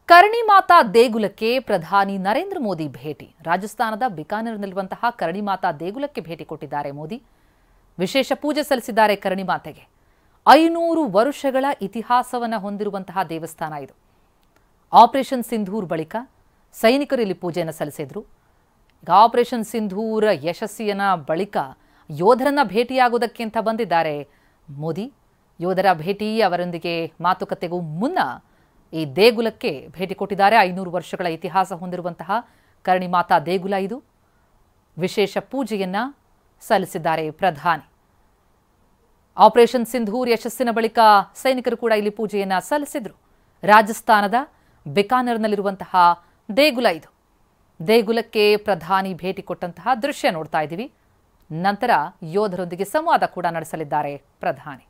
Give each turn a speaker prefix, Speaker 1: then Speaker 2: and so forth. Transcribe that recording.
Speaker 1: ಕರ್ಣಿ ಮಾತಾ ದೇಗುಲಕ್ಕೆ ಪ್ರಧಾನಿ ನರೇಂದ್ರ ಮೋದಿ ಭೇಟಿ. ರಾಜಸ್ಥಾನದ ಬಿಕಾನೇರ್ನಲ್ಲಿರುವಂತಹ ಕರ್ಣಿ ಮಾತಾ ದೇಗುಲಕ್ಕೆ ಭೇಟಿ ಕೊಟ್ಟಿದ್ದಾರೆ ಮೋದಿ. ವಿಶೇಷ ಪೂಜೆ ಸಲ್ಲಿಸಿದ್ದಾರೆ ಕರ್ಣಿ ಮಾತೆಗೆ. 500 ವರ್ಷಗಳ ಇತಿಹಾಸವನ್ನು ಹೊಂದಿರುವಂತಹ ದೇವಸ್ಥಾನ ಇದು. ಆಪರೇಷನ್ ಸಿಂಧೂರ್ ಬಳಿಕ ಸೈನಿಕರು ಇಲ್ಲಿ ಪೂಜೆಯನ್ನು ಸಲ್ಲಿಸಿದ್ರು. ಈಗ ಆಪರೇಷನ್ ಸಿಂಧೂರ್ ಯಶಸ್ಸಿನ ಬಳಿಕ ಯೋಧರನ್ನ ಭೇಟಿಯಾಗುವುದಕ್ಕೆ ಅಂತ ಬಂದಿದ್ದಾರೆ ಮೋದಿ. ಯೋಧರ ಭೇಟಿ, ಅವರೊಂದಿಗೆ ಮಾತುಕತೆಗೂ ಮುನ್ನ ಈ ದೇಗುಲಕ್ಕೆ ಭೇಟಿ ಕೊಟ್ಟಿದ್ದಾರೆ. 500 ವರ್ಷಗಳ ಇತಿಹಾಸ ಹೊಂದಿರುವಂತಹ ಕರ್ಣಿ ಮಾತಾ ದೇಗುಲ ಇದು. ವಿಶೇಷ ಪೂಜೆಯನ್ನ ಸಲ್ಲಿಸಿದ್ದಾರೆ ಪ್ರಧಾನಿ. ಆಪರೇಷನ್ ಸಿಂಧೂರ್ ಯಶಸ್ಸಿನ ಬಳಿಕ ಸೈನಿಕರು ಕೂಡ ಇಲ್ಲಿ ಪೂಜೆಯನ್ನ ಸಲ್ಲಿಸಿದ್ರು. ರಾಜಸ್ಥಾನದ ಬಿಕಾನೇರ್ನಲ್ಲಿರುವಂತಹ ದೇಗುಲ ಇದು. ದೇಗುಲಕ್ಕೆ ಪ್ರಧಾನಿ ಭೇಟಿ ಕೊಟ್ಟಂತಹ ದೃಶ್ಯ ನೋಡ್ತಾ ಇದ್ದೀವಿ. ನಂತರ ಯೋಧರೊಂದಿಗೆ ಸಂವಾದ ಕೂಡ ನಡೆಸಲಿದ್ದಾರೆ ಪ್ರಧಾನಿ.